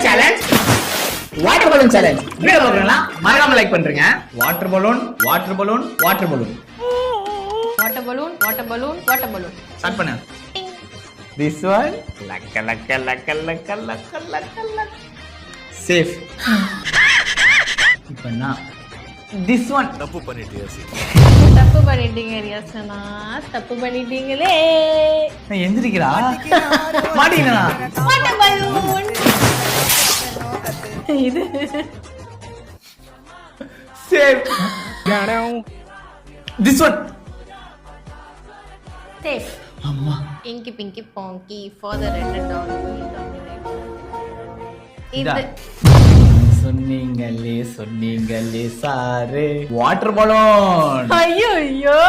Challenge water balloon challenge. Video பார்க்கறீங்களா? மறக்காம like பண்றீங்க. Water balloon water balloon water balloon water balloon water balloon water balloon. Start பண்ணு. This one லக்க லக்க லக்க லக்க லக்க லக்க லக்க சேஃப். இப்போ நான் திஸ் ஒன் தப்பு பண்ணிட்டியா சி? தப்பு பண்ணிட்டீங்க ரியாசனா, தப்பு பண்ணிட்டீங்களே. நான் எந்திரிக்கிறா மாட்டீங்களா? வாட்டர் பலூன் இது சேஃப். This one safe. அம்மா இங்கி பிங்கி பாங்கி ஃபாதர் ரெண்டு டால். இதா. இது சொன்னீங்களே சாரு வாட்டர் பலூன். ஐயோ ஐயோ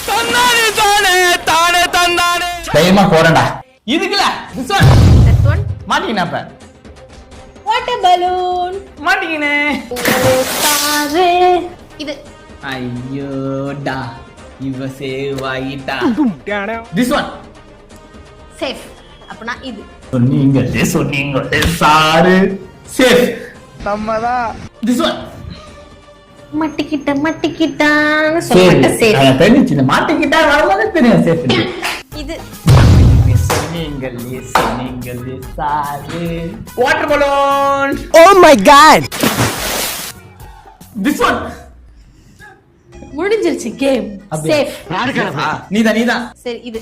தன்னானே தானே தானே தன்னானே. தைரியமா போறேன்டா. இதுக்குல திஸ் ஒன் தட் ஒன் மாட்டீங்கனா அப்ப வாட்டர் பலூன் மாட்டீங்கனே. சாரு இது ஐயோடா இவ சேவாயிட்டா. This one safe. அப்பனா இது சொன்னீங்களே சாரு சேஃப். நம்மதான் திஸ் ஒன் மட்டிக்கிட்டான்னு சொல்லிட்ட சேஃப். சேஃப் தெரிஞ்சு இந்த மாட்டிக்கிட்டா வரும்போது தெரியும் சேஃப். இது சொன்னீங்களே sir water balloon. Oh my god. This one முடிஞ்சிருச்சு கேம். சேஃப். நீதான் சரி இது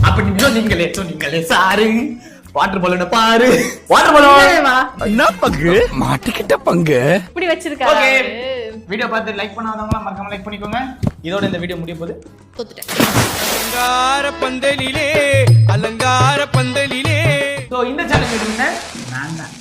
அப்படி சொன்னீங்களே சாரு வாட்டர் பலூனை பாரு. வாட்டர் பலூன் என்ன பங்கு மாட்டிக்கிட்ட பங்கு. இப்படி வச்சிருக்காரு. ஓகே, வீடியோ பார்த்து லைக் பண்ணாதவங்க மறக்காம லைக் பண்ணிக்கோங்க. இதோட இந்த வீடியோ முடிய போகுது. தோத்துட்டேன். அலங்கார பந்தலிலே அலங்கார பந்தலிலே. சோ இந்த சேனல் நான் தான்